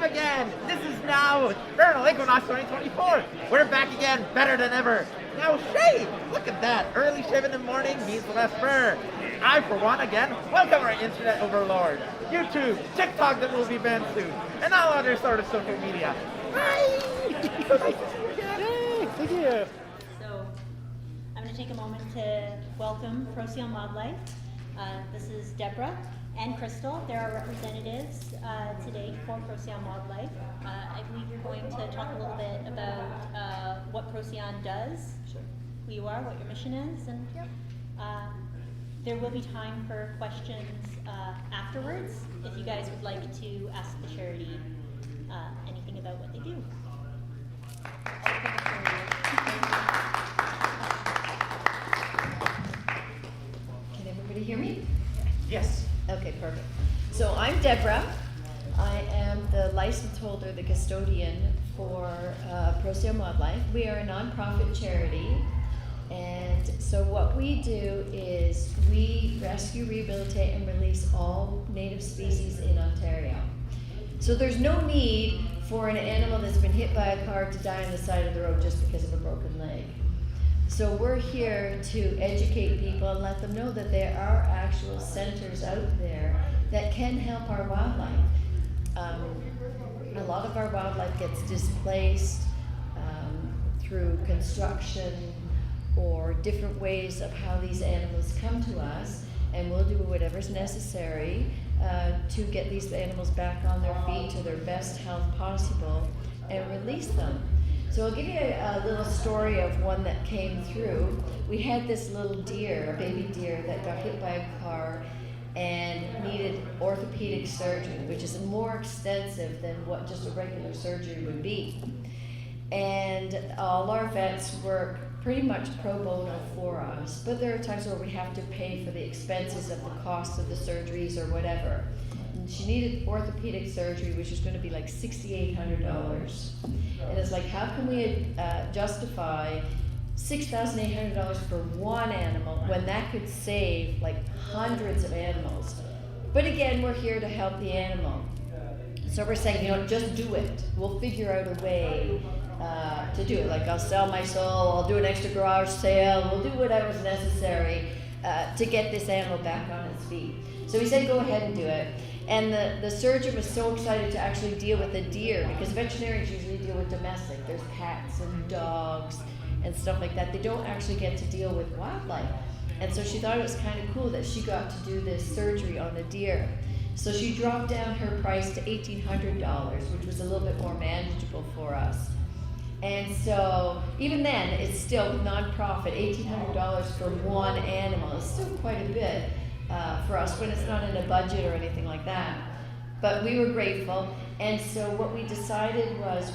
again. This is now Furnal Equinox 2024. We're back again, better than ever. Now shave, look at that. Early shave in the morning means less fur. I, for one, again, welcome our internet overlord. YouTube, TikTok that will be banned soon, and all other sort of social media. Hi! So nice to see you again. Hey, thank you. So, I'm going to take a moment to welcome Procyon Wildlife. This is Deborah and Crystal. They're our representatives today for Procyon Wildlife. I believe you're going to talk a little bit about what Procyon does, who you are, what your mission is, and there will be time for questions afterwards if you guys would like to ask the charity anything about what they do. Can everybody hear me? Yes. Okay, perfect. So I'm Deborah. I am the license holder, the custodian for Procyon Wildlife. We are a nonprofit charity, and so what we do is we rescue, rehabilitate, and release all native species in Ontario. So there's no need for an animal that's been hit by a car to die on the side of the road just because of a broken leg. So we're here to educate people and let them know that there are actual centers out there that can help our wildlife. A lot of our wildlife gets displaced through construction or different ways of how these animals come to us, and we'll do whatever's necessary to get these animals back on their feet to their best health possible and release them. So I'll give you a little story of one that came through. We had this little deer, a baby deer, that got hit by a car and needed orthopedic surgery, which is more extensive than what just a regular surgery would be. And all our vets work pretty much pro bono for us, but there are times where we have to pay for the expenses of the cost of the surgeries or whatever. And she needed orthopedic surgery, which is going to be like $6,800. And it's like, how can we justify $6,800 for one animal when that could save like hundreds of animals? But again, we're here to help the animal. So we're saying, you know, just do it. We'll figure out a way to do it. Like, I'll sell my soul, I'll do an extra garage sale, we'll do whatever's necessary to get this animal back on its feet. So we said, go ahead and do it. And the surgeon was so excited to actually deal with the deer, because veterinarians usually deal with domestic. There's cats and dogs and stuff like that. They don't actually get to deal with wildlife. And so she thought it was kind of cool that she got to do this surgery on a deer. So she dropped down her price to $1,800, which was a little bit more manageable for us. And so even then, it's still nonprofit. $1,800 for one animal is still quite a bit for us when it's not in a budget or anything like that. But we were grateful. And so what we decided was,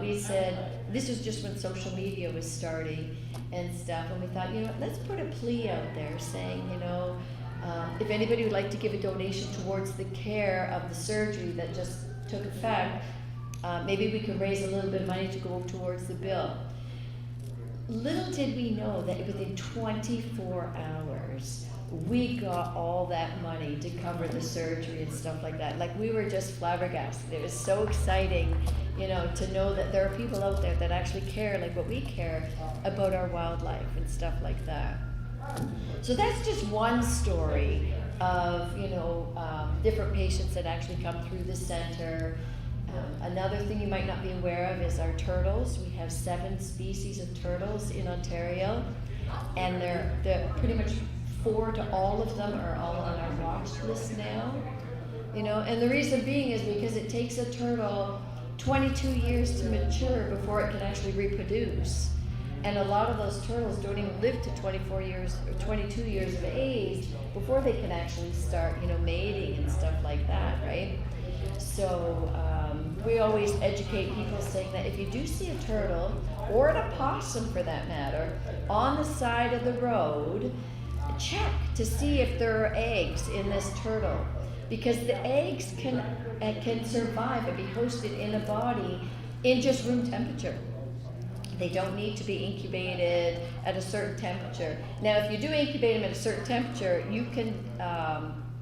we said, this was just when social media was starting and stuff, and we thought, you know, let's put a plea out there saying, you know, if anybody would like to give a donation towards the care of the surgery that just took effect, maybe we could raise a little bit of money to go towards the bill. Little did we know that within 24 hours, we got all that money to cover the surgery and stuff like that. Like, we were just flabbergasted. It was so exciting, you know, to know that there are people out there that actually care like what we care about our wildlife and stuff like that. So that's just one story of, you know, different patients that actually come through the center. Another thing you might not be aware of is our turtles. We have 7 species of turtles in Ontario, and they're pretty much 4 to all of them are all on our watch list now. You know, and the reason being is because it takes a turtle 22 years to mature before it can actually reproduce. And a lot of those turtles don't even live to 24 years or 22 years of age before they can actually start, you know, mating and stuff like that, right? So we always educate people saying that if you do see a turtle, or an opossum for that matter, on the side of the road, check to see if there are eggs in this turtle, because the eggs can survive and be hosted in a body in just room temperature. They don't need to be incubated at a certain temperature. Now, if you do incubate them at a certain temperature, you can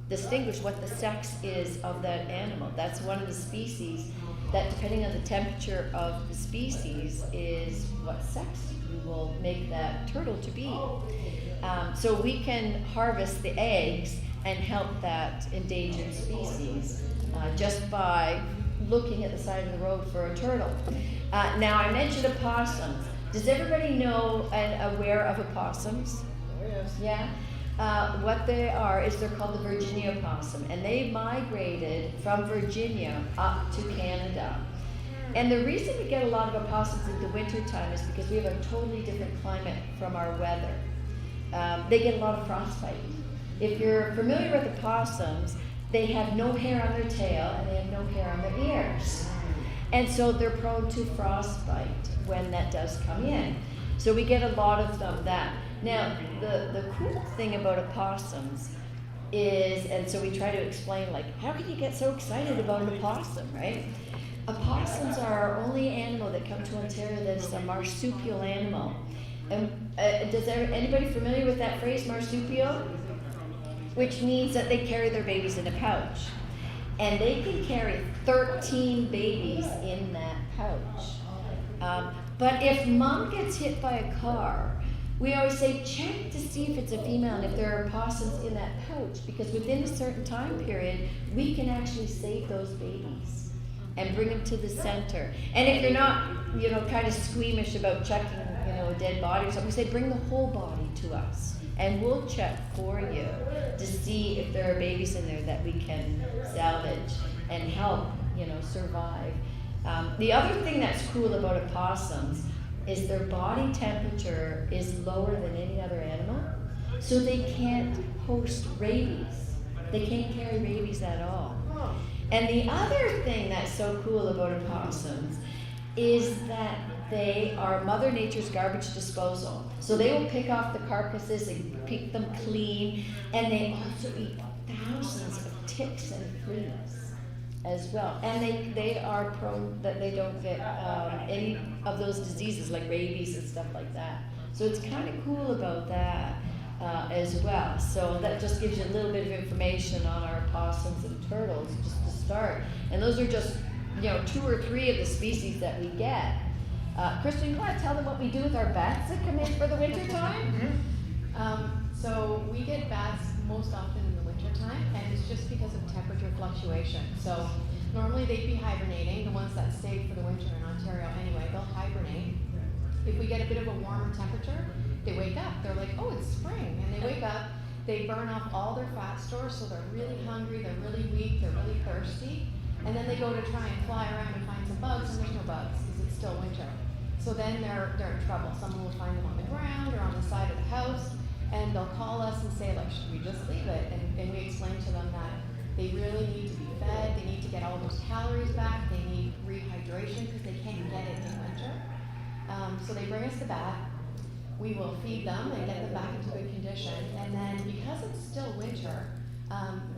distinguish what the sex is of that animal. That's one of the species that, depending on the temperature of the species, is what sex you will make that turtle to be. So we can harvest the eggs and help that endangered species just by looking at the side of the road for a turtle. Now, I mentioned opossums. Does everybody know and aware of opossums? Oh, yes. Yeah? What they are is they're called the Virginia opossum, and they migrated from Virginia up to Canada. And the reason we get a lot of opossums in the wintertime is because we have a totally different climate from our weather. They get a lot of frostbite. If you're familiar with opossums, they have no hair on their tail and they have no hair on their ears. And so they're prone to frostbite when that does come in. So we get a lot of them that. Now, the cool thing about opossums is, and so we try to explain, like, how can you get so excited about an opossum, right? Opossums are our only animal that come to Ontario that is a marsupial animal. And anybody familiar with that phrase, marsupial? Which means that they carry their babies in a pouch. And they can carry 13 babies in that pouch. But if mom gets hit by a car, we always say check to see if it's a female and if there are opossums in that pouch, because within a certain time period, we can actually save those babies and bring them to the center. And if you're not, kind of squeamish about checking, a dead body or something, we say bring the whole body to us and we'll check for you to see if there are babies in there that we can salvage and help, survive. The other thing that's cool about opossums is their body temperature is lower than any other animal, so they can't host rabies. They can't carry rabies at all. And the other thing that's so cool about opossums is that they are Mother Nature's garbage disposal. So they will pick off the carcasses and keep them clean, and they also eat thousands of ticks and fleas as well. And they are prone that they don't get any of those diseases like rabies and stuff like that. So it's kind of cool about that as well. So that just gives you a little bit of information on our opossums and turtles just to start. And those are just 2 or 3 of the species that we get. Kristen, you want to tell them what we do with our bats that come in for the winter time? So we get bats most often in the winter time, and it's just because of temperature fluctuation. So normally they'd be hibernating, the ones that stayed for the winter in Ontario anyway, they'll hibernate. If we get a bit of a warmer temperature, they wake up. They're like, oh, it's spring. And they wake up, they burn off all their fat stores, so they're really hungry, they're really weak, they're really thirsty. And then they go to try and fly around and find some bugs, and there's no bugs because it's still winter. So then they're in trouble. Someone will find them on the ground or on the side of the house, and they'll call us and say, like, should we just leave it? And we explain to them that they really need to be fed. They need to get all those calories back. They need rehydration because they can't get it in winter. So they bring us the bat. We will feed them and get them back into good condition. And then because it's still winter,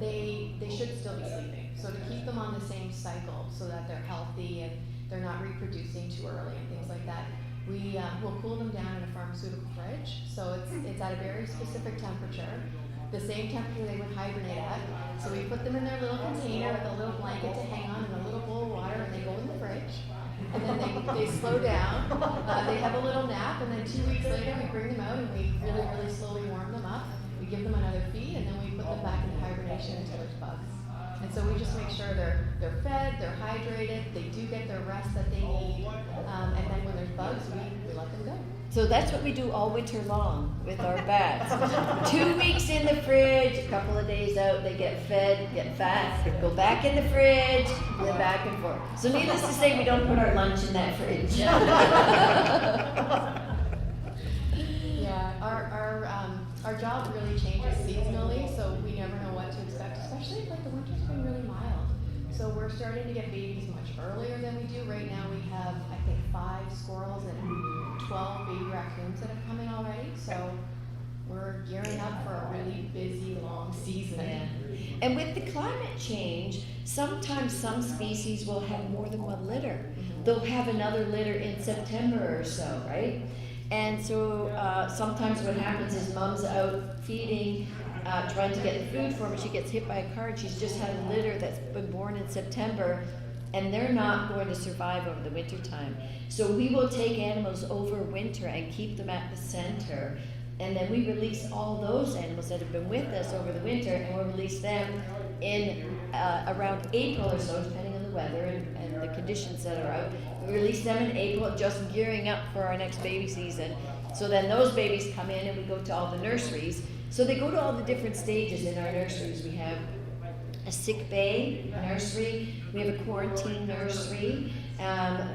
they should still be sleeping. So to keep them on the same cycle so that they're healthy and they're not reproducing too early and things like that, we will cool them down in a pharmaceutical fridge. So it's at a very specific temperature, the same temperature they would hibernate at. So we put them in their little container with a little blanket to hang on and a little bowl of water, and they go in the fridge. And then they slow down, they have a little nap, and then 2 weeks later we bring them out and we really, really slowly warm them up. We give them another feed, and then we put them back into hibernation until there's bugs. And so we just make sure they're fed, they're hydrated, they do get their rest that they need, and then when there's bugs, we let them go. So that's what we do all winter long with our bats. 2 weeks in the fridge, a couple of days out, they get fed, get fat, go back in the fridge, and then back and forth. So needless to say, we don't put our lunch in that fridge. Yeah, our job really changes seasonally, so we never know what to expect, especially if the winter's been really mild. So we're starting to get babies much earlier than we do. Right now we have, I think, 5 squirrels and 12 baby raccoons that have come in already. So we're gearing up for a really busy, long season. Yeah. And with the climate change, sometimes some species will have more than one litter. They'll have another litter in September or so, right? And so sometimes what happens is mom's out feeding trying to get food for him, and she gets hit by a car, and she's just had a litter that's been born in September, and they're not going to survive over the winter time. So we will take animals over winter and keep them at the center, and then we release all those animals that have been with us over the winter, and we'll release them in around April or so, depending on the weather and the conditions that are out. We release them in April, just gearing up for our next baby season. So then those babies come in and we go to all the nurseries. So they go to all the different stages in our nurseries. We have a sick bay nursery, we have a quarantine nursery,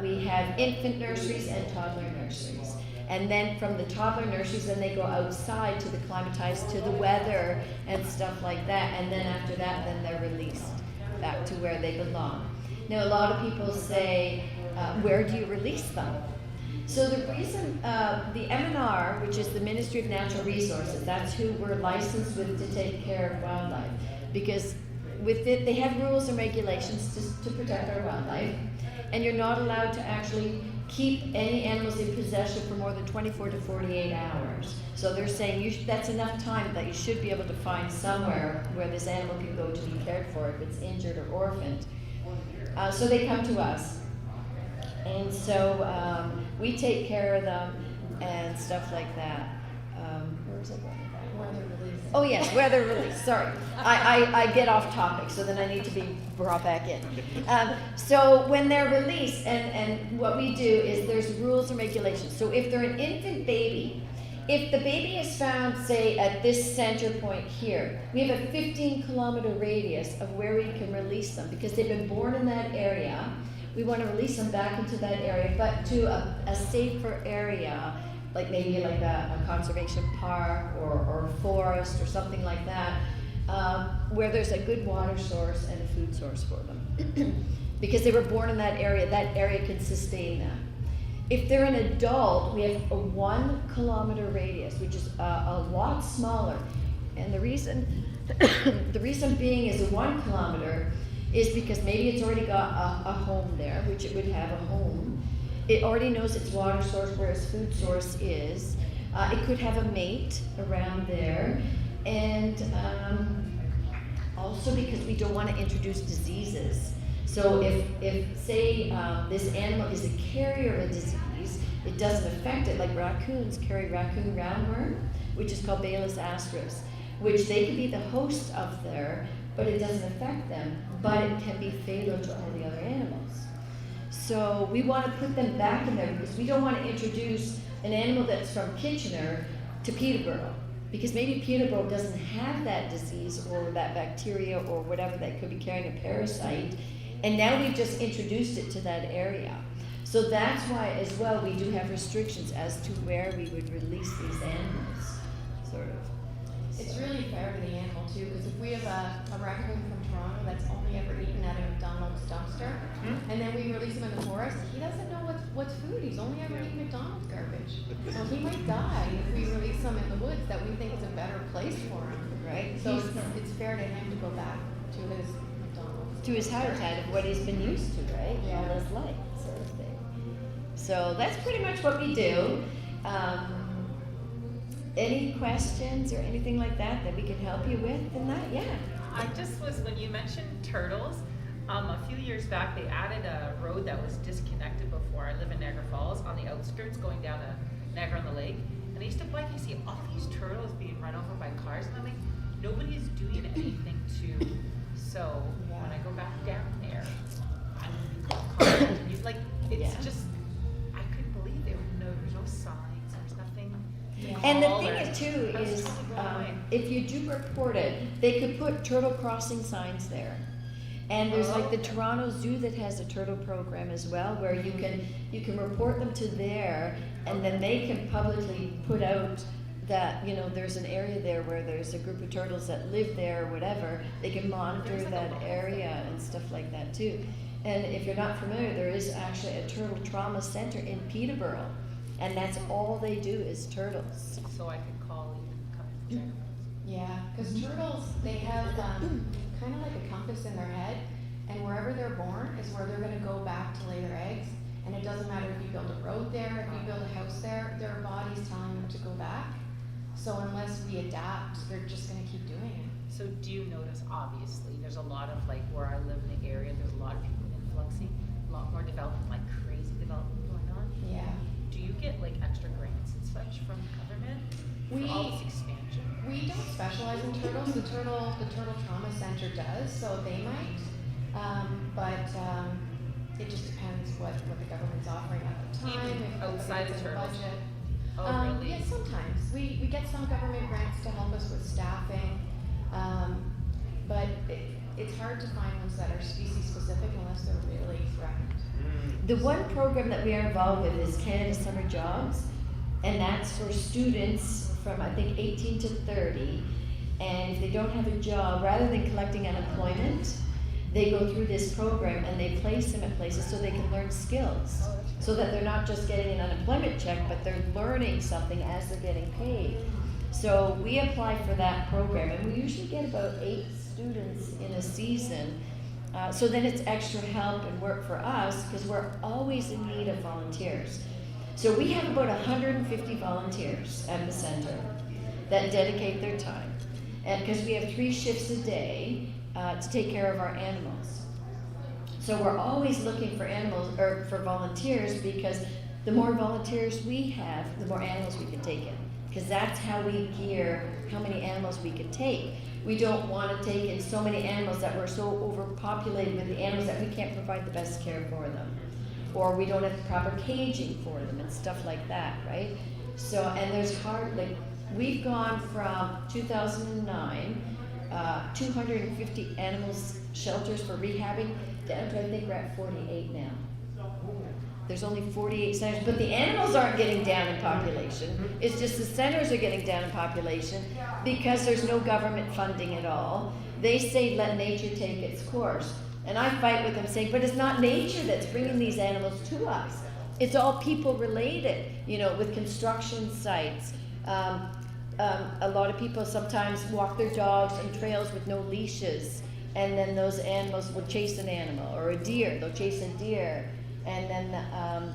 we have infant nurseries and toddler nurseries. And then from the toddler nurseries, then they go outside to the climatized, to the weather and stuff like that. And then after that, then they're released back to where they belong. Now, a lot of people say, where do you release them? So the reason, the MNR, which is the Ministry of Natural Resources, that's who we're licensed with to take care of wildlife. Because with it, they have rules and regulations to protect our wildlife. And you're not allowed to actually keep any animals in possession for more than 24 to 48 hours. So they're saying that's enough time that you should be able to find somewhere where this animal can go to be cared for if it's injured or orphaned. So they come to us. And so we take care of them and stuff like that. Where was I going? Where they're released. Oh yes, where they're released. Sorry, I get off topic, so then I need to be brought back in. So when they're released, and what we do is there's rules and regulations. So if they're an infant baby, if the baby is found, say, at this center point here, we have a 15-kilometer radius of where we can release them because they've been born in that area. We want to release them back into that area, but to a safer area, like maybe like a conservation park or a forest or something like that, where there's a good water source and a food source for them. Because they were born in that area can sustain them. If they're an adult, we have a 1 kilometer radius, which is a lot smaller. And the reason being is a 1 kilometer is because maybe it's already got a home there, which it would have a home. It already knows its water source, where its food source is. It could have a mate around there. And also because we don't want to introduce diseases. So if say, this animal is a carrier of a disease, it doesn't affect it. Like raccoons carry raccoon roundworm, which is called Bacillus astris, which they could be the host of there, but it doesn't affect them, but it can be fatal to all the other animals. So we want to put them back in there because we don't want to introduce an animal that's from Kitchener to Peterborough, because maybe Peterborough doesn't have that disease or that bacteria or whatever that could be carrying a parasite, and now we've just introduced it to that area. So that's why as well we do have restrictions as to where we would release these animals, sort of. It's really fair to the animal too, because if we have a raccoon from Toronto that's only ever eaten at a McDonald's dumpster, and then we release him in the forest, he doesn't know what's food. He's only ever eaten McDonald's garbage. So he might die if we release him in the woods that we think is a better place for him. Right. So it's fair to him to go back to his McDonald's. To his habitat of what he's been used to, right? Yeah. All his life, sort of thing. So that's pretty much what we do. Any questions or anything like that we can help you with in that? Yeah. I just was, when you mentioned turtles, a few years back they added a road that was disconnected before. I live in Niagara Falls on the outskirts going down to Niagara on the Lake. And I used to bike, you see all these turtles being run over by cars, and I'm like, nobody's doing anything to. So when I go back down there, I'm gonna be called. Like, it's just, I couldn't believe there was no signs, there's nothing. Yeah. And the All thing there. is too I was is, totally blown away. if you do report it, they could put turtle crossing signs there. And there's like the Toronto Zoo that has a turtle program as well, where you can report them to there, and then they can publicly put out that, you know, there's an area there where there's a group of turtles that live there or whatever. They can monitor that area and stuff like that too. And if you're not familiar, there is actually a turtle trauma center in Peterborough, and that's all they do is turtles. So I could call you and come and check. Yeah, because turtles, they have kind of like a compass in their head, and wherever they're born is where they're going to go back to lay their eggs. And it doesn't matter if you build a road there, if you build a house there, their body's telling them to go back. So unless we adapt, they're just gonna keep doing it. So do you notice, obviously, there's a lot of, like, where I live in the area, there's a lot of people influxing, a lot more development, like crazy development going on. Yeah. Do you get like extra grants and such from the government for all this expansion? We don't specialize in turtles. The turtle trauma center does, so they might. But it just depends what the government's offering at the time. Even if outside of it's in the turtles? budget. Oh, really? Yeah, sometimes. We get some government grants to help us with staffing. But it's hard to find ones that are species specific unless they're really threatened. The one program that we are involved with is Canada Summer Jobs, and that's for students from, I think, 18 to 30. And if they don't have a job, rather than collecting unemployment, they go through this program and they place them at places so they can learn skills. So that they're not just getting an unemployment check, but they're learning something as they're getting paid. So we apply for that program, and we usually get about 8 students in a season. So then it's extra help and work for us because we're always in need of volunteers. So we have about 150 volunteers at the center that dedicate their time. And because we have 3 shifts a day to take care of our animals. So we're always looking for animals or for volunteers because the more volunteers we have, the more animals we can take in. Because that's how we gear how many animals we can take. We don't want to take in so many animals that we're so overpopulated with the animals that we can't provide the best care for them. Or we don't have the proper caging for them and stuff like that, right? So, and there's we've gone from 2009, 250 animals shelters for rehabbing, down to I think we're at 48 now. There's only 48 centers, but the animals aren't getting down in population. It's just the centers are getting down in population because there's no government funding at all. They say let nature take its course. And I fight with them saying, but it's not nature that's bringing these animals to us. It's all people related, with construction sites. A lot of people sometimes walk their dogs on trails with no leashes, and then those animals will chase an animal, or a deer, they'll chase a deer. And then,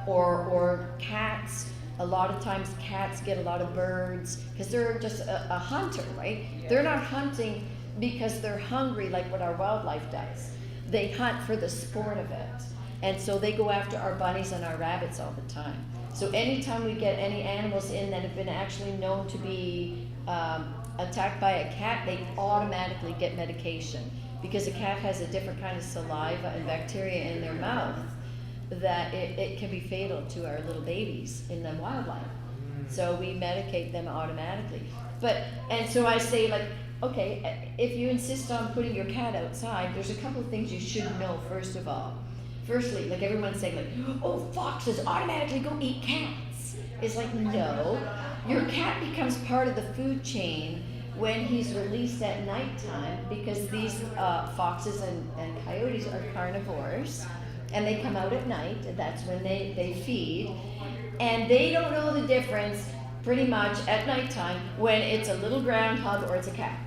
or cats, a lot of times cats get a lot of birds, because they're just a hunter, right? Yeah. They're not hunting because they're hungry like what our wildlife does. They hunt for the sport of it. And so they go after our bunnies and our rabbits all the time. So anytime we get any animals in that have been actually known to be attacked by a cat, they automatically get medication. Because a cat has a different kind of saliva and bacteria in their mouth that it can be fatal to our little babies in the wildlife. So we medicate them automatically. And so I say, okay, if you insist on putting your cat outside, there's a couple of things you should know first of all. Firstly, everyone's saying oh, foxes automatically go eat cats. It's no, your cat becomes part of the food chain when he's released at nighttime, because these foxes and coyotes are carnivores, and they come out at night, and that's when they feed, and they don't know the difference pretty much at nighttime when it's a little groundhog or it's a cat.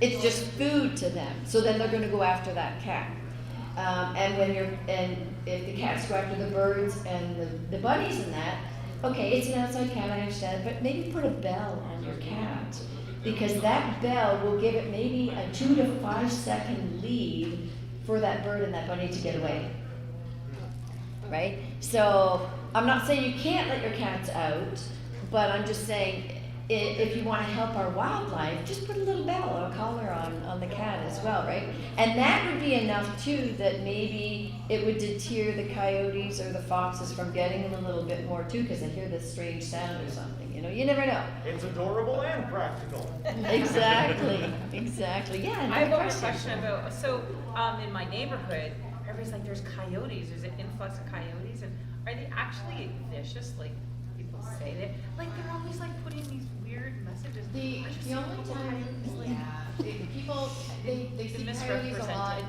It's just food to them, so then they're going to go after that cat. And if the cats go after the birds and the bunnies and that, okay, it's an outside cat, I understand, but maybe put a bell on your cat. Because that bell will give it maybe a 2 to 5 second lead for that bird and that bunny to get away. Right? So I'm not saying you can't let your cats out, but I'm just saying if you want to help our wildlife, just put a little bell or a collar on the cat as well, right? And that would be enough too that maybe it would deter the coyotes or the foxes from getting them a little bit more too, because they hear this strange sound or something. You never know. It's adorable and practical. Exactly. Yeah. I have one question about, in my neighborhood, everybody's like, there's coyotes, there's an influx of coyotes, and are they actually vicious, like people say that? They're always putting these weird messages. The only time, people, they see coyotes a lot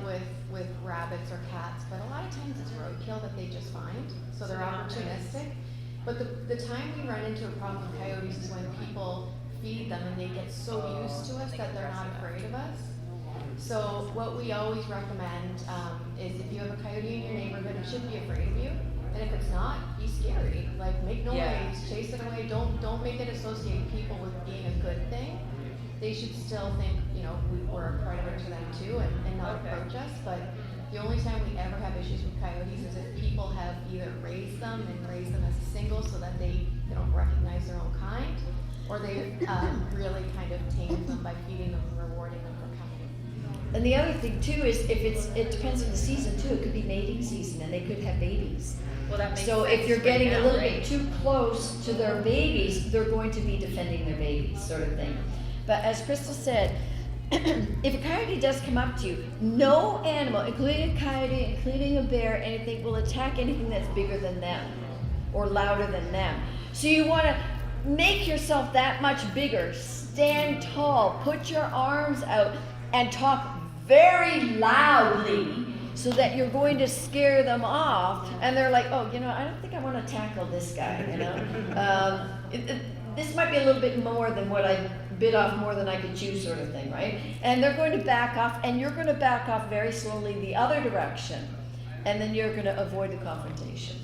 with rabbits or cats, but a lot of times it's roadkill that they just find, so they're opportunistic. But the time we run into a problem with coyotes is when people feed them and they get so used to us that they're not afraid of us. So what we always recommend is if you have a coyote in your neighborhood, it shouldn't be afraid of you. And if it's not, be scary. Like, make noise, Yeah. chase it away. Don't make it associate people with being a good thing. They should still think, you know, we're a predator to them too, and not Okay. approach us. But the only time we ever have issues with coyotes is if people have either raised them and raised them as a single so that they don't recognize their own kind, or they really kind of tamed them by feeding them and rewarding them for coming. And the other thing too is it depends on the season too. It could be mating season and they could have babies. Well, that makes So sense if you're right getting now, a little right? bit too close to their babies, they're going to be defending their babies, sort of thing. But as Crystal said, if a coyote does come up to you, no animal, including a coyote, including a bear, anything, will attack anything that's bigger than them or louder than them. So you want to make yourself that much bigger. Stand tall, put your arms out, and talk very loudly so that you're going to scare them off. And they're like, oh, you know, I don't think I want to tackle this guy, you know. This might be a little bit more than what I bit off more than I could chew, sort of thing, right? And they're going to back off, and you're going to back off very slowly the other direction, and then you're going to avoid the confrontation.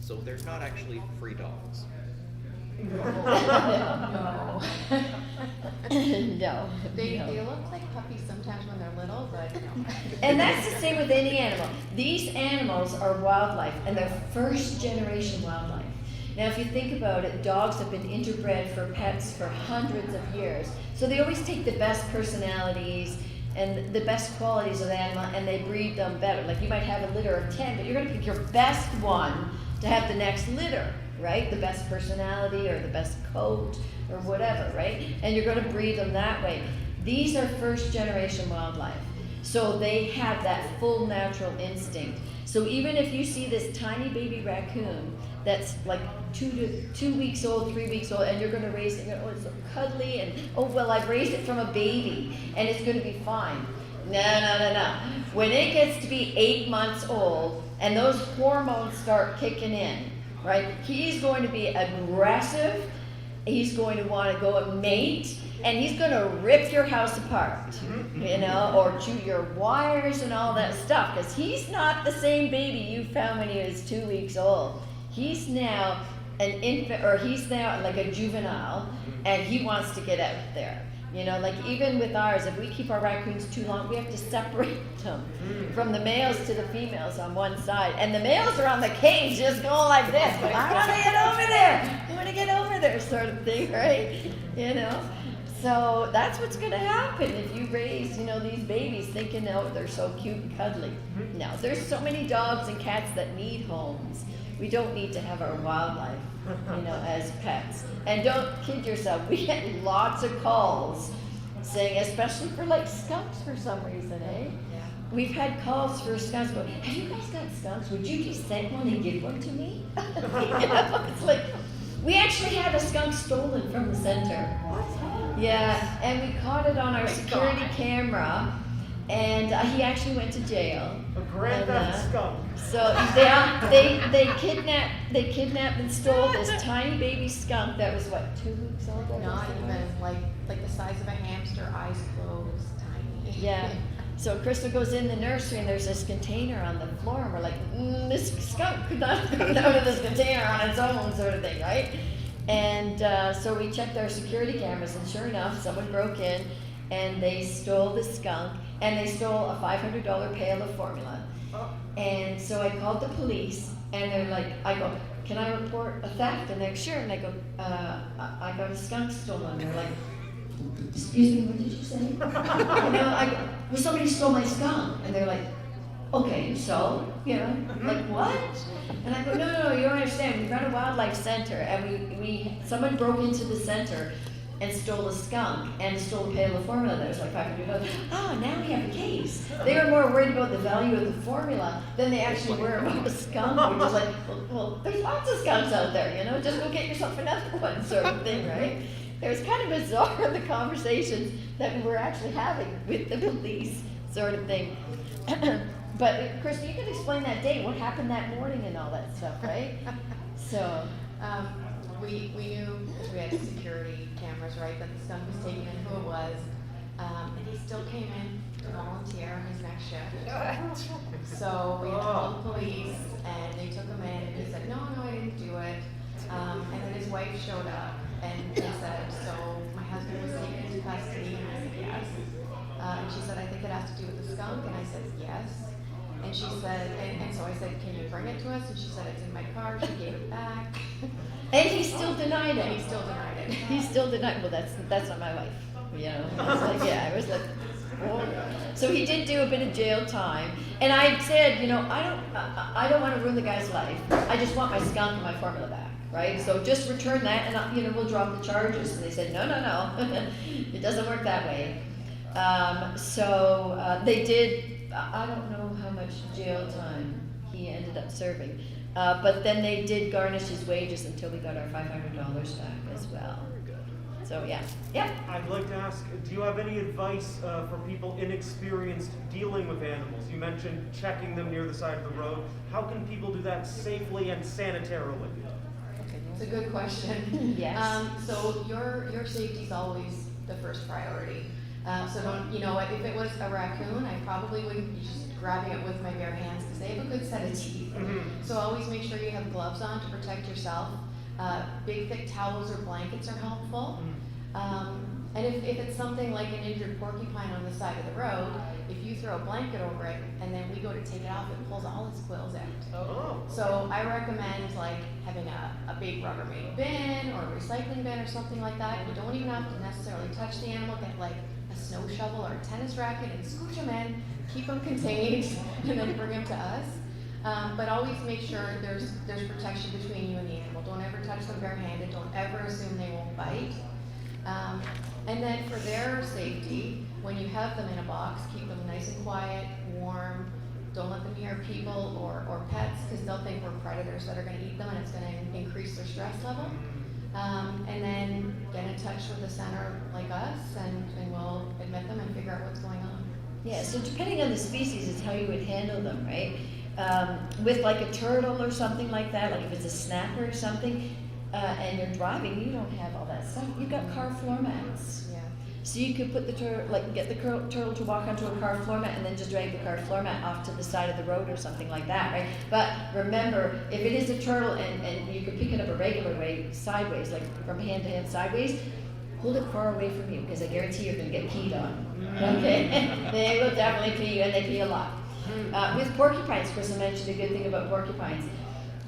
So there's not actually free dogs. No. No. They no. look like puppies sometimes when they're little, but no. And that's the same with any animal. These animals are wildlife, and they're first generation wildlife. Now, if you think about it, dogs have been interbred for pets for hundreds of years. So they always take the best personalities and the best qualities of the animal, and they breed them better. Like, you might have a litter of 10, but you're going to pick your best one to have the next litter, right? The best personality or the best coat or whatever, right? And you're going to breed them that way. These are first generation wildlife. So they have that full natural instinct. So even if you see this tiny baby raccoon that's like 2 weeks old, 3 weeks old, and you're going to raise it, oh, it's so cuddly, and oh, well, I've raised it from a baby, and it's going to be fine. No. When it gets to be 8 months old, and those hormones start kicking in, right, he's going to be aggressive, he's going to want to go and mate, and he's going to rip your house apart, you know, or chew your wires and all that stuff, because he's not the same baby you found when he was 2 weeks old. He's now an infant, or he's now like a juvenile, and he wants to get out there. You know, like even with ours, if we keep our raccoons too long, we have to separate them from the males to the females on one side. And the males are on the cage just going like this, going, I want to get over there, I want to get over there, sort of thing, right? You know? So that's what's going to happen if you raise, you know, these babies thinking, oh, they're so cute and cuddly. No, there's so many dogs and cats that need homes. We don't need to have our wildlife, you know, as pets. And don't kid yourself, we get lots of calls saying, especially for like skunks for some reason, eh? Yeah. We've had calls for skunks going, have you guys got skunks? Would you just send one and give one to me? You know, it's like, we actually had a skunk stolen from the center. Yeah, and we caught it on our security camera, and he actually went to jail. A grand theft skunk. So they kidnapped and stole this tiny baby skunk that was what, 2 weeks old? I Not guess it even was? like the size of a hamster, eyes closed, tiny. Yeah. So Crystal goes in the nursery and there's this container on the floor, and we're like, this skunk could not have come out of this container on its own, sort of thing, right? And so we checked our security cameras, and sure enough, someone broke in and they stole the skunk, and they stole a $500 pail of formula. And so I called the police, and they're like, I go, can I report a theft? And they're like, sure. And I go, I got a skunk stolen. And they're like, excuse me, what did you say? You know, I go, well, somebody stole my skunk. And they're like, okay, so, you know, like what? And I go, no, you don't understand. We run a wildlife center, and someone broke into the center and stole a skunk and stole a pail of formula that was like $500. Oh, now we have a case. They were more worried about the value of the formula than they actually were about the skunk. Which is like, well, there's lots of skunks out there, you know, just go get yourself another one, sort of thing, right? It was kind of bizarre, the conversations that we were actually having with the police, sort of thing. But Kristen, you can explain that day, what happened that morning and all that stuff, right? So. We knew, because we had security cameras, right, that the skunk was taken and who it was. And he still came in to volunteer on his next shift. So we told the police, and they took him in, and he said, no, I didn't do it. And then his wife showed up, and he said, so my husband was taken into custody, and I said, yes. And she said, I think it has to do with the skunk, and I said, yes. And she said, and so I said, can you bring it to us? And she said, it's in my car. She gave it back. And he still denied it. And he still denied it. He still denied. Well, that's not my wife. You know. It's like, yeah, I was like, whoa. So he did do a bit of jail time, and I said, you know, I don't want to ruin the guy's life. I just want my skunk and my formula back, right? So just return that, and you know, we'll drop the charges. And they said, no, it doesn't work that way. So they did. I don't know how much jail time he ended up serving, but then they did garnish his wages until we got our $500 back as well. So yeah. I'd like to ask, do you have any advice for people inexperienced dealing with animals? You mentioned checking them near the side of the road. How can people do that safely and sanitarily? It's a good question. Yes. So your safety is always the first priority. So don't, you know, if it was a raccoon, I probably wouldn't be just grabbing it with my bare hands because they have a good set of teeth. So always make sure you have gloves on to protect yourself. Big thick towels or blankets are helpful. And if it's something like an injured porcupine on the side of the road, if you throw a blanket over it and then we go to take it off, it pulls all its quills out. Oh. So I recommend like having a big Rubbermaid bin or a recycling bin or something like that. You don't even have to necessarily touch the animal. Get like a snow shovel or a tennis racket and scooch them in, keep them contained, and then bring them to us. But always make sure there's protection between you and the animal. Don't ever touch them barehanded. Don't ever assume they won't bite. And then for their safety, when you have them in a box, keep them nice and quiet, warm. Don't let them hear people or pets because they'll think we're predators that are going to eat them, and it's going to increase their stress level. And then get in touch with a center like us, and we'll admit them and figure out what's going on. Yeah, so depending on the species is how you would handle them, right? With like a turtle or something like that, like if it's a snapper or something, and you're driving, you don't have all that stuff. You've got car floor mats. Yeah. So you could put the turtle, like get the turtle to walk onto a car floor mat and then just drag the car floor mat off to the side of the road or something like that, right? But remember, if it is a turtle and you can pick it up a regular way, sideways, like from hand to hand sideways, hold it far away from you because I guarantee you're going to get peed on. Okay? They will definitely pee you, and they pee a lot. With porcupines, Crystal mentioned a good thing about porcupines.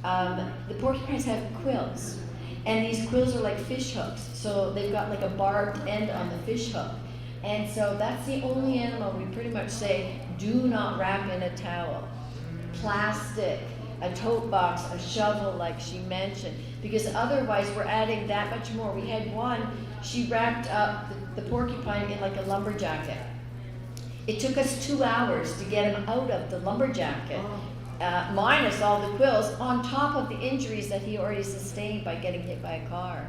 The porcupines have quills. And these quills are like fish hooks, so they've got like a barbed end on the fish hook. And so that's the only animal we pretty much say, do not wrap in a towel. Plastic, a tote box, a shovel like she mentioned, because otherwise we're adding that much more. We had one, she wrapped up the porcupine in like a lumberjacket. It took us 2 hours to get him out of the lumberjacket. Minus all the quills, on top of the injuries that he already sustained by getting hit by a car.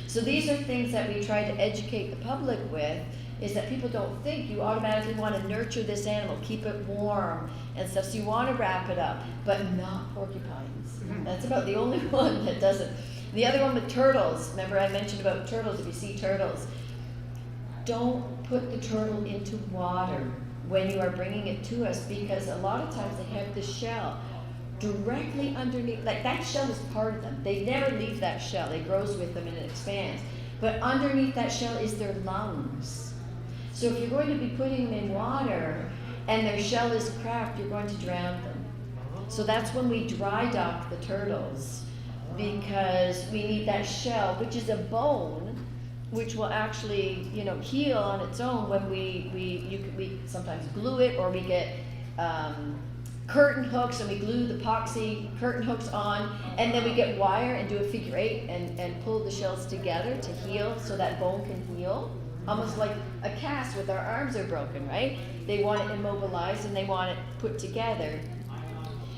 So these are things that we try to educate the public with, is that people don't think you automatically want to nurture this animal, keep it warm and stuff, so you want to wrap it up, but not porcupines. That's about the only one that doesn't. The other one with turtles, remember I mentioned about turtles, if you see turtles, don't put the turtle into water when you are bringing it to us, because a lot of times they have the shell directly underneath, like that shell is part of them. They never leave that shell. It grows with them and it expands. But underneath that shell is their lungs. So if you're going to be putting them in water and their shell is cracked, you're going to drown them. So that's when we dry dock the turtles, because we need that shell, which is a bone, which will actually, you know, heal on its own when we sometimes glue it, or we get curtain hooks and we glue the epoxy curtain hooks on, and then we get wire and do a figure eight and pull the shells together to heal so that bone can heal. Almost like a cast with our arms are broken, right? They want it immobilized and they want it put together.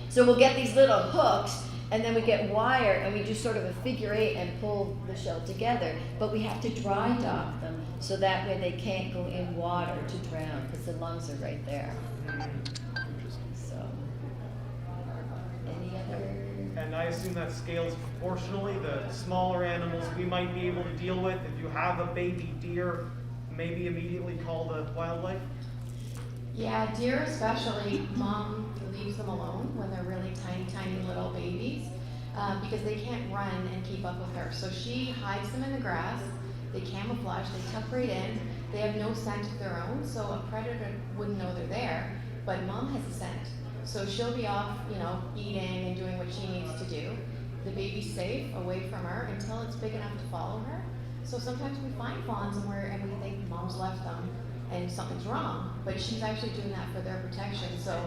So we'll get these little hooks, and then we get wire and we do sort of a figure eight and pull the shell together, but we have to dry dock them so that way they can't go in water to drown, because the lungs are right there. So, any other? And I assume that scales proportionally. The smaller animals we might be able to deal with. If you have a baby deer, maybe immediately call the wildlife? Yeah, deer especially, mom leaves them alone when they're really tiny little babies because they can't run and keep up with her. So she hides them in the grass, they camouflage, they tuck right in, they have no scent of their own, so a predator wouldn't know they're there, but mom has a scent. So she'll be off, eating and doing what she needs to do. The baby's safe away from her until it's big enough to follow her. So sometimes we find fawns and we think mom's left them and something's wrong, but she's actually doing that for their protection. So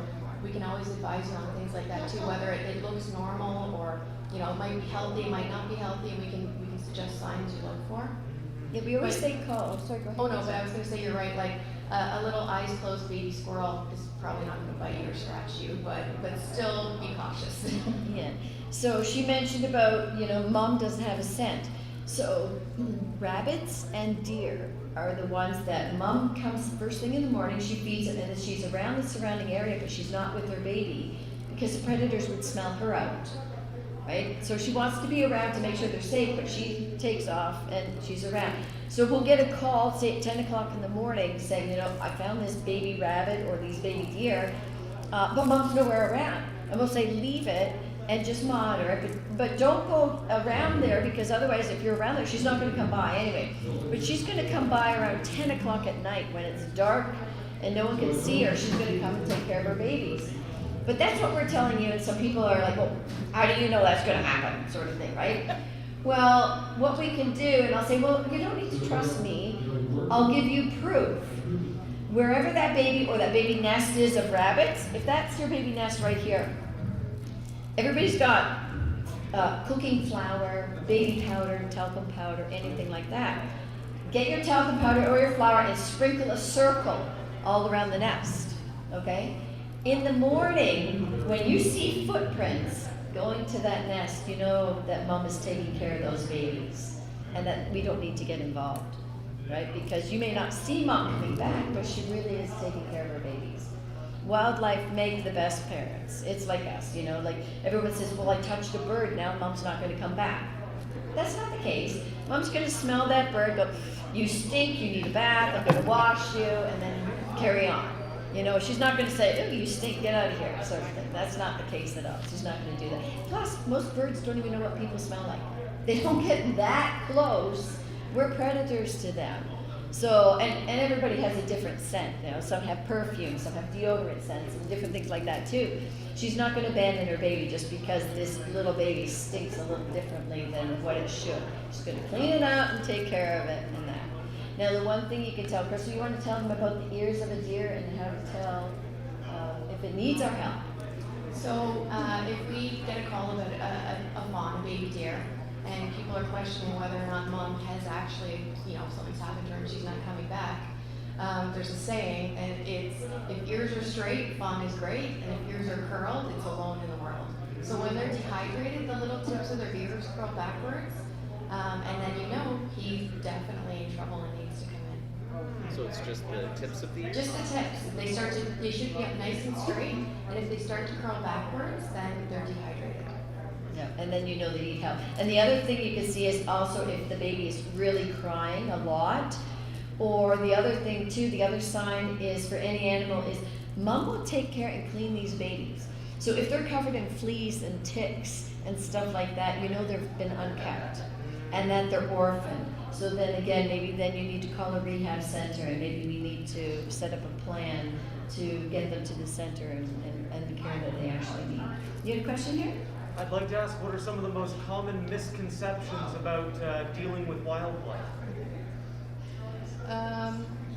we can always advise you on things like that too, whether it looks normal or it might be healthy, might not be healthy, and we can suggest signs you look for. Yeah, we always say call. Oh, sorry, go ahead. Oh no, but I was going to say you're right. Like a little eyes closed baby squirrel is probably not going to bite you or scratch you, but still be cautious. Yeah. So she mentioned about mom doesn't have a scent. So rabbits and deer are the ones that mom comes first thing in the morning. She feeds them, and then she's around the surrounding area, but she's not with her baby because the predators would smell her out. Right? So she wants to be around to make sure they're safe, but she takes off and she's around. So we'll get a call, say at 10 o'clock in the morning, saying, I found this baby rabbit or these baby deer, but mom's nowhere around. And we'll say, leave it and just monitor it, but don't go around there because otherwise if you're around there, she's not going to come by anyway. But she's going to come by around 10 o'clock at night when it's dark and no one can see her. She's going to come and take care of her babies. But that's what we're telling you, and some people are like, well, how do you know that's going to happen, sort of thing, right? Well, what we can do, and I'll say, well, you don't need to trust me. I'll give you proof. Wherever that baby or that baby nest is of rabbits, if that's your baby nest right here, everybody's got cooking flour, baby powder, talcum powder, anything like that. Get your talcum powder or your flour and sprinkle a circle all around the nest, okay? In the morning, when you see footprints going to that nest, you know that mom is taking care of those babies and that we don't need to get involved, right? Because you may not see mom coming back, but she really is taking care of her babies. Wildlife make the best parents. It's like us, like everyone says, well, I touched a bird, now mom's not going to come back. That's not the case. Mom's going to smell that bird, go, you stink, you need a bath, I'm going to wash you, and then carry on. She's not going to say, oh, you stink, get out of here, sort of thing. That's not the case at all. She's not going to do that. Plus, most birds don't even know what people smell like. They don't get that close. We're predators to them. So, and everybody has a different scent. Some have perfume, some have deodorant scents, and different things like that too. She's not going to abandon her baby just because this little baby stinks a little differently than what it should. She's going to clean it out and take care of it and that. Now, the one thing you can tell, Crystal, you want to tell them about the ears of a deer and how to tell if it needs our help. So if we get a call about a fawn, a baby deer, and people are questioning whether or not mom has actually, something's happened to her and she's not coming back, there's a saying, and it's, if ears are straight, fawn is great, and if ears are curled, it's alone in the world. So when they're dehydrated, the little tips of their ears curl backwards, and then he's definitely in trouble and needs to come in. So it's just the tips of the ears? Just the tips. If they should be up nice and straight, and if they start to curl backwards, then they're dehydrated. Yeah, and then they need help. And the other thing you can see is also if the baby is really crying a lot, or the other thing too, the other sign is for any animal is mom will take care and clean these babies. So if they're covered in fleas and ticks and stuff like that, they've been unkept and that they're orphaned. So then again, maybe then you need to call a rehab center and maybe we need to set up a plan to get them to the center and the care that they actually need. You had a question here? I'd like to ask, what are some of the most common misconceptions about dealing with wildlife?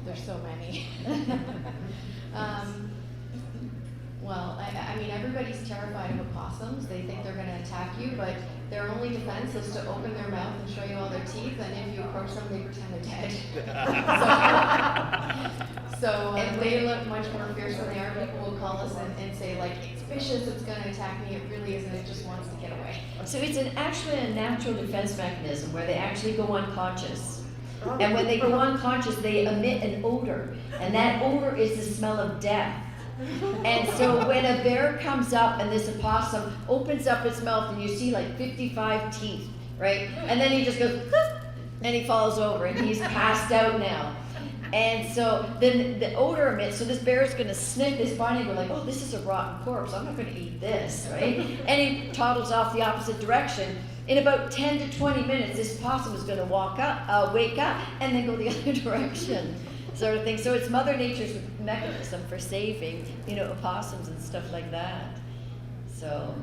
There's so many. Well, I mean, everybody's terrified of opossums. They think they're going to attack you, but their only defense is to open their mouth and show you all their teeth, and if you approach them, they pretend they're dead. So they look much more fierce than they are. People will call us and say, like, it's vicious, it's going to attack me. It really isn't. It just wants to get away. So it's actually a natural defense mechanism where they actually go unconscious. And when they go unconscious, they emit an odor, and that odor is the smell of death. And so when a bear comes up and this opossum opens up its mouth and you see like 55 teeth, right? And then he just goes, and he falls over and he's passed out now. And so then the odor emits, so this bear's gonna sniff this body and go like, oh, this is a rotten corpse, I'm not gonna eat this, right? And he toddles off the opposite direction. In about 10 to 20 minutes, this possum is gonna wake up, and then go the other direction, sort of thing. So it's Mother Nature's mechanism for saving, opossums and stuff like that. So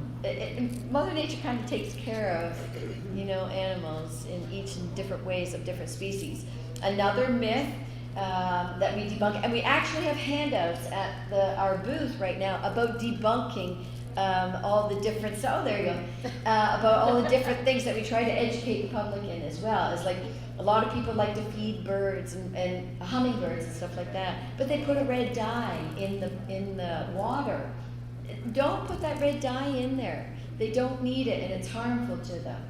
Mother Nature kind of takes care of, animals in different ways of different species. Another myth that we debunk, and we actually have handouts at our booth right now about debunking all the different, about all the different things that we try to educate the public in as well. It's like a lot of people like to feed birds and hummingbirds and stuff like that, but they put a red dye in the water. Don't put that red dye in there. They don't need it, and it's harmful to them.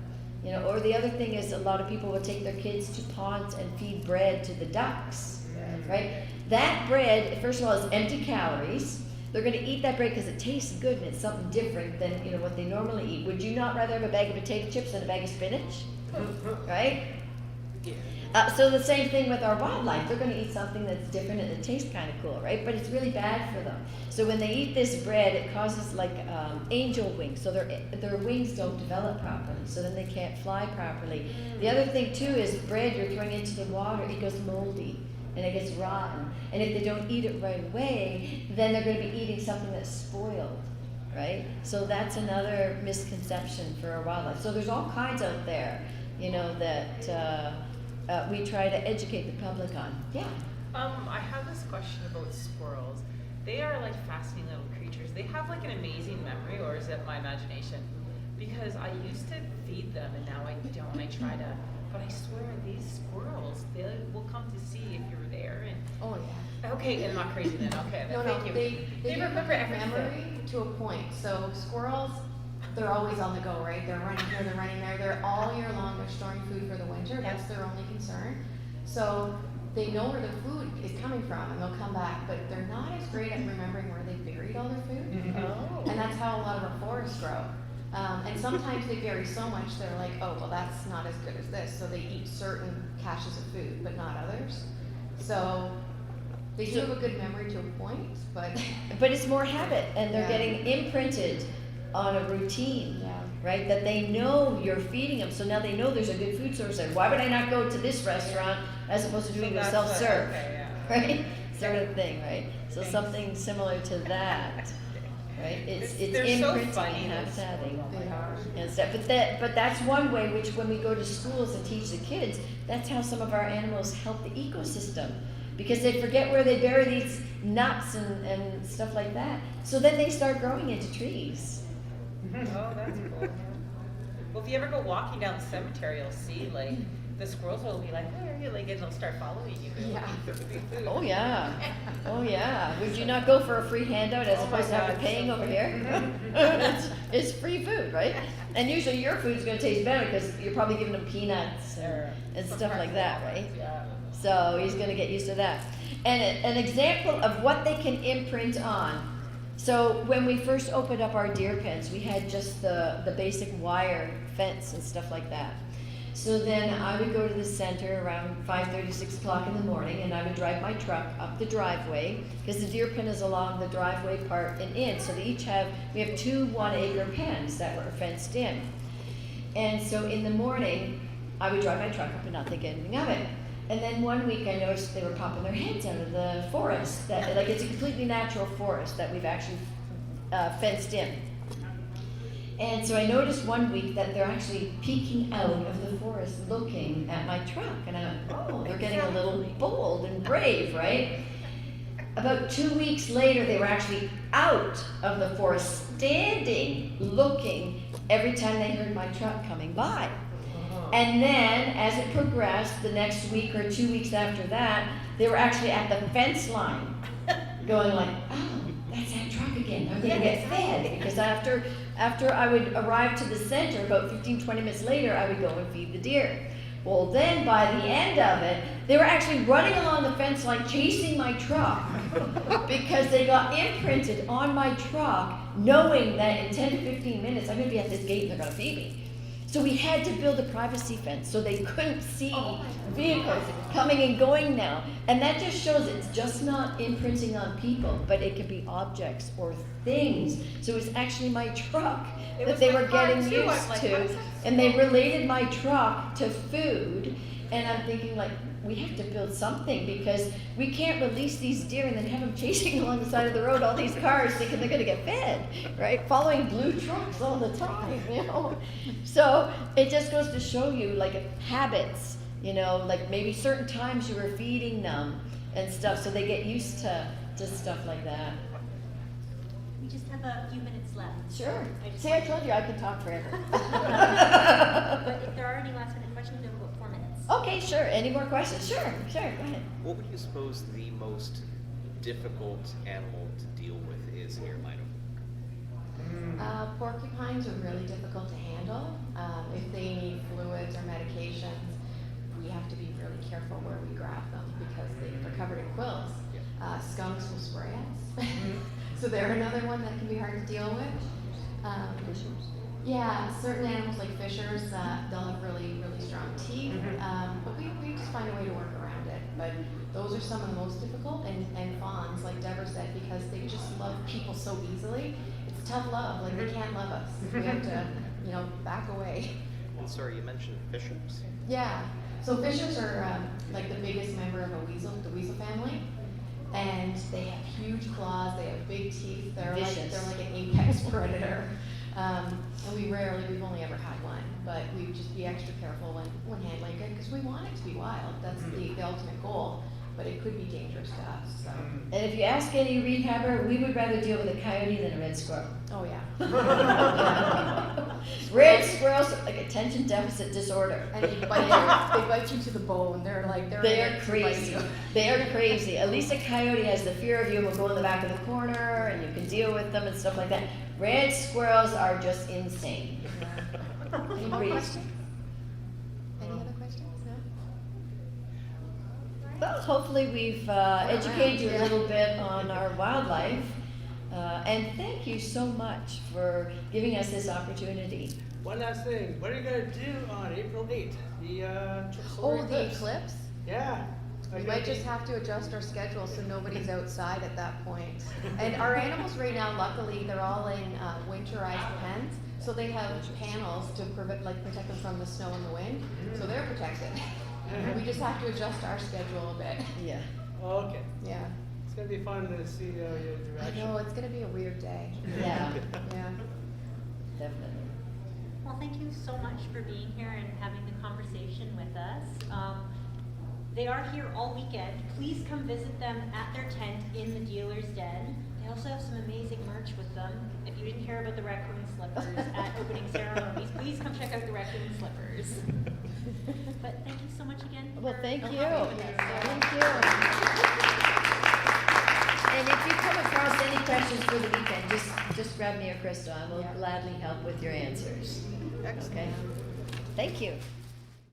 Or the other thing is a lot of people will take their kids to ponds and feed bread to the ducks, right? That bread, first of all, is empty calories. They're going to eat that bread because it tastes good and it's something different than what they normally eat. Would you not rather have a bag of potato chips than a bag of spinach? Right? So the same thing with our wildlife. They're going to eat something that's different and it tastes kind of cool, right? But it's really bad for them. So when they eat this bread, it causes like angel wings. So their wings don't develop properly. So then they can't fly properly. The other thing too is bread you're throwing into the water, it goes moldy and it gets rotten. And if they don't eat it right away, then they're going to be eating something that's spoiled, right? So that's another misconception for our wildlife. So there's all kinds out there, that we try to educate the public on. Yeah. I have this question about squirrels. They are like fascinating little creatures. They have like an amazing memory, or is it my imagination? Because I used to feed them and now I don't. I try to, but I swear these squirrels, they will come to see if you're there. And Oh yeah. okay, and not crazy then. Okay, then No, thank you. they do remember everything. memory to a point. So squirrels, they're always on the go, right? They're running here, they're running there. They're all year long. They're storing food for the winter. That's their only concern. So they know where their food is coming from, and they'll come back. But they're not as great at remembering where they buried all their food. Oh. And that's how a lot of our forests grow. And sometimes they vary so much they're like, oh, well, that's not as good as this. So they eat certain caches of food, but not others. So they do have a good memory to a point, but But it's more habit, and they're Yeah. getting imprinted on a routine, yeah. right? That they know you're feeding them, so now they know there's a good food source there. Why would I not go to this restaurant as opposed to doing a that's self-serve, okay, yeah. right? Sort of thing, right? So something similar to that, right? It's They're so imprinting funny, and those habitating. They are. And stuff. But that's one way which when we go to schools and teach the kids, that's how some of our animals help the ecosystem. Because they forget where they bury these nuts and stuff like that. So then they start growing into trees. Oh, that's cool. Yeah. Well, if you ever go walking down the cemetery, you'll see like the squirrels will be like, "Where are you?" Like, and they'll start following you. Yeah. For free food. Oh yeah. Oh yeah. Would you not go for a free handout as Oh my opposed to after God, paying so over funny. here? it's free food, right? And usually your food's gonna taste better because you're probably giving them peanuts and stuff like that, right? Yeah. So he's going to get used to that. And an example of what they can imprint on. So when we first opened up our deer pens, we had just the basic wire fence and stuff like that. So then I would go to the center around 5:30, 6 o'clock in the morning, and I would drive my truck up the driveway, because the deer pen is along the driveway part and in. So we have 2 1-acre pens that were fenced in. And so in the morning, I would drive my truck up and not think anything of it. And then one week I noticed they were popping their heads out of the forest. It's a completely natural forest that we've actually fenced in. And so I noticed one week that they're actually peeking out of the forest looking at my truck. And I went, oh, they're getting a little bold and brave, right? About 2 weeks later, they were actually out of the forest, standing, looking every time they heard my truck coming by. And then, as it progressed, the next week or 2 weeks after that, they were actually at the fence line, going like, oh, that's that truck again. I'm going to get fed. Because after I would arrive to the center, about 15, 20 minutes later, I would go and feed the deer. Well, then by the end of it, they were actually running along the fence line, chasing my truck, because they got imprinted on my truck, knowing that in 10 to 15 minutes, I'm going to be at this gate and they're going to feed me. So we had to build a privacy fence so they couldn't see vehicles coming and going now. And that just shows it's just not imprinting on people, but it can be objects or things. So it's actually my truck It that was they my were car getting too. I was used like, to. how does that And they related my truck to food. And I'm thinking, like, we have to build something because we can't release these deer and then have them chasing along the side of the road, all these cars thinking they're gonna get fed, right? Following blue trucks all the time, you know? So it just goes to show you, like, habits, you know, like maybe certain times you were feeding them and stuff, so they get used to stuff like that. We just have a few minutes left. Sure. I just See, I told you I could talk forever. But if there are any last minute questions, we have about 4 minutes. Okay, sure. Any more questions? Sure, go ahead. What would you suppose the most difficult animal to deal with is in your line of work? Porcupines are really difficult to handle. If they need fluids or medications, we have to be really careful where we grab them because they're covered in quills. Skunks will spray us. So they're another one that can be hard to deal with. Yeah, certain animals like fishers, they'll have really, really strong teeth. But we just find a way to work around it. But those are some of the most difficult. And fawns, like Deborah said, because they just love people so easily. It's tough love. Like they can't love us. We have to, you know, back away. And sorry, you mentioned fishers. Yeah. So fishers are like the biggest member of the weasel family. And they have huge claws, they have big teeth, they're like an apex predator. And we've only ever had one, but we just be extra careful when handling it because we want it to be wild. That's the ultimate goal, but it could be dangerous to us. So. And if you ask any rehabber, we would rather deal with a coyote than a red squirrel. Oh yeah. Red squirrels are like attention deficit disorder. And they bite you to the bone. They're crazy. They're crazy. At least a coyote has the fear of you and will go in the back of the corner and you can deal with them and stuff like that. Red squirrels are just insane. Any more questions? Any other questions? No? Well, hopefully we've educated you a little bit on our wildlife. And thank you so much for giving us this opportunity. One last thing, what are you gonna do on April 8th? The eclipse? Yeah. We might just have to adjust our schedule so nobody's outside at that point. And our animals right now, luckily, they're all in winterized pens, so they have panels to protect them from the snow and the wind, so they're protected. We just have to adjust our schedule a bit. Yeah. Okay. Yeah. It's gonna be fun to see your I direction. know, it's gonna be a weird day. Yeah, Yeah. definitely. Well, thank you so much for being here and having the conversation with us. They are here all weekend. Please come visit them at their tent in the dealer's den. They also have some amazing merch with them. If you didn't hear about the raccoon slippers at opening ceremonies, please come check out the raccoon slippers. But thank you so much again. Well, for thank you. coming with us. Thank you. And if you come across any questions for the weekend, just grab me or Krista and we'll gladly help with your answers. Okay? Thank you.